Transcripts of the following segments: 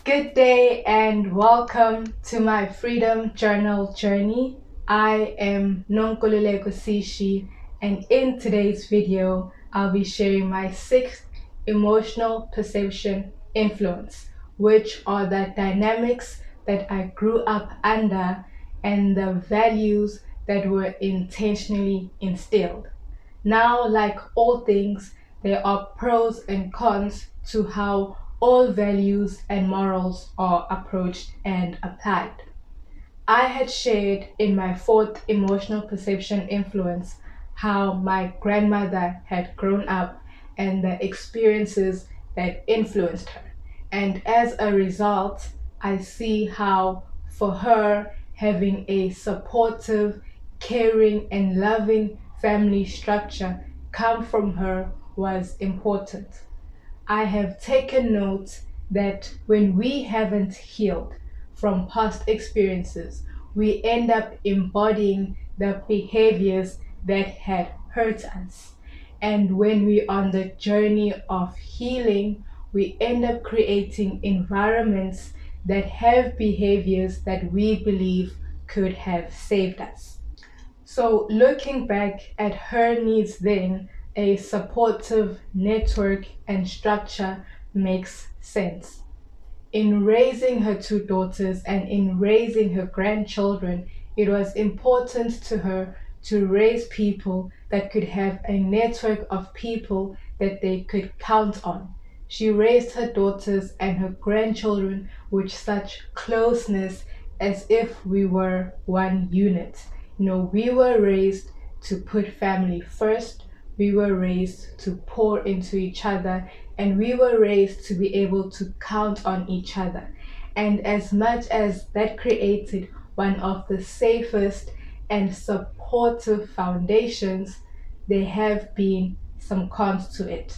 Good day and welcome to my Freedom Journal journey. I am Nonkululeko Sishi, and in today's video, I'll be sharing my sixth emotional perception influence, which are the dynamics that I grew up under and the values that were intentionally instilled. Now, like all things, there are pros and cons to how all values and morals are approached and applied. I had shared in my fourth emotional perception influence how my grandmother had grown up and the experiences that influenced her. And as a result, I see how for her having a supportive, caring, and loving family structure come from her was important. I have taken note that when we haven't healed from past experiences, we end up embodying the behaviors that had hurt us. And when we're on the journey of healing, we end up creating environments that have behaviors that we believe could have saved us. So, looking back at her needs then, a supportive network and structure makes sense. In raising her two daughters and in raising her grandchildren, it was important to her to raise people that could have a network of people that they could count on. She raised her daughters and her grandchildren with such closeness as if we were one unit. We were raised to put family first, we were raised to pour into each other, and we were raised to be able to count on each other. And as much as that created one of the safest and supportive foundations, there have been some cons to it.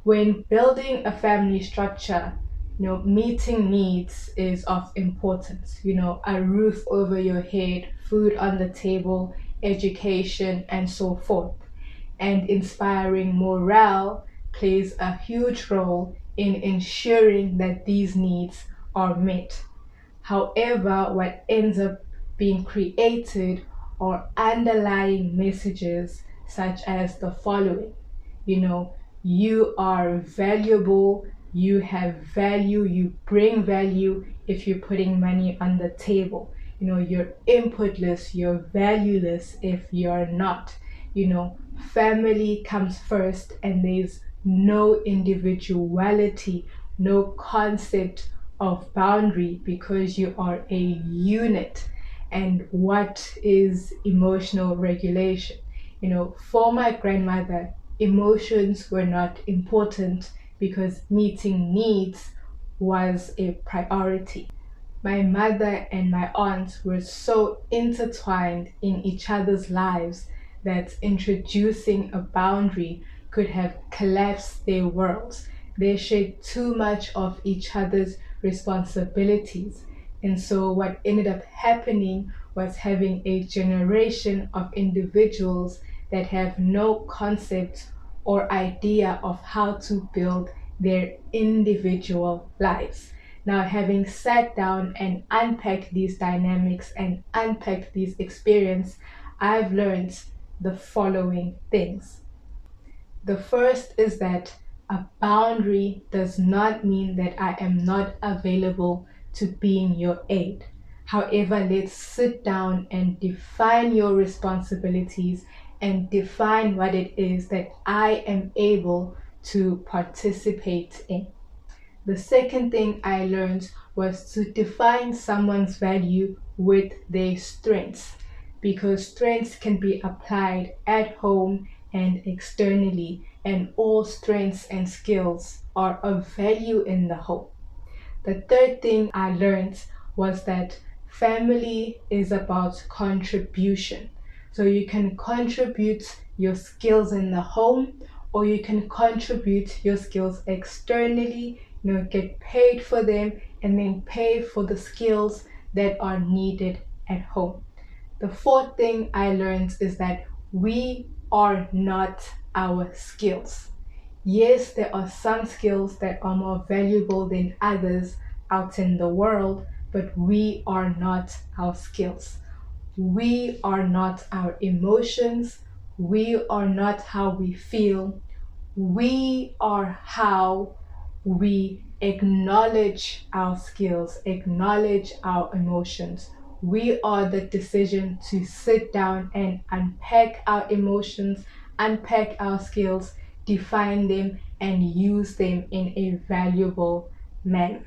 When building a family structure, meeting needs is of importance. A roof over your head, food on the table, education, and so forth. And inspiring morale plays a huge role in ensuring that these needs are met. However, what ends up being created are underlying messages such as the following. You are valuable, you have value, you bring value if you're putting money on the table. You're inputless, you're valueless if you're not. Family comes first, and there's no individuality, no concept of boundary because you are a unit. And what is emotional regulation? For my grandmother, emotions were not important because meeting needs was a priority. My mother and my aunt were so intertwined in each other's lives that introducing a boundary could have collapsed their worlds. They shared too much of each other's responsibilities. And so, what ended up happening was having a generation of individuals that have no concept or idea of how to build their individual lives. Now, having sat down and unpacked these dynamics and unpacked these experiences, I've learned the following things. The first is that a boundary does not mean that I am not available to being your aid. However, let's sit down and define your responsibilities and define what it is that I am able to participate in. The second thing I learned was to define someone's value with their strengths, because strengths can be applied at home and externally, and all strengths and skills are of value in the home. The third thing I learned was that family is about contribution. So you can contribute your skills in the home, or you can contribute your skills externally, get paid for them, and then pay for the skills that are needed at home. The fourth thing I learned is that we are not our skills. Yes, there are some skills that are more valuable than others, out in the world, but we are not our skills. We are not our emotions. We are not how we feel. We are how we acknowledge our skills, acknowledge our emotions. We are the decision to sit down and unpack our emotions, unpack our skills, define them, and use them in a valuable manner.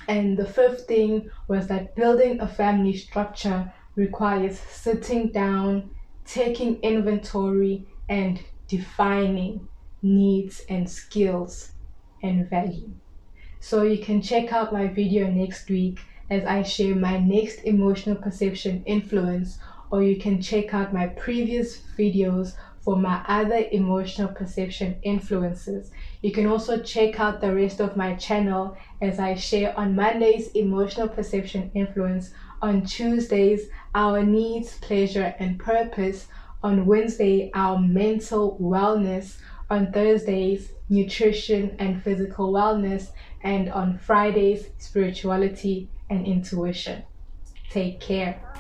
And the fifth thing was that building a family structure requires sitting down, taking inventory, and defining needs and skills and value. So you can check out my video next week as I share my next emotional perception influence, or you can check out my previous videos for my other emotional perception influences. You can also check out the rest of my channel as I share on Mondays emotional perception influence, on Tuesdays our needs, pleasure and purpose, on Wednesday our mental wellness, on Thursdays nutrition and physical wellness, and on Fridays spirituality and intuition. Take care.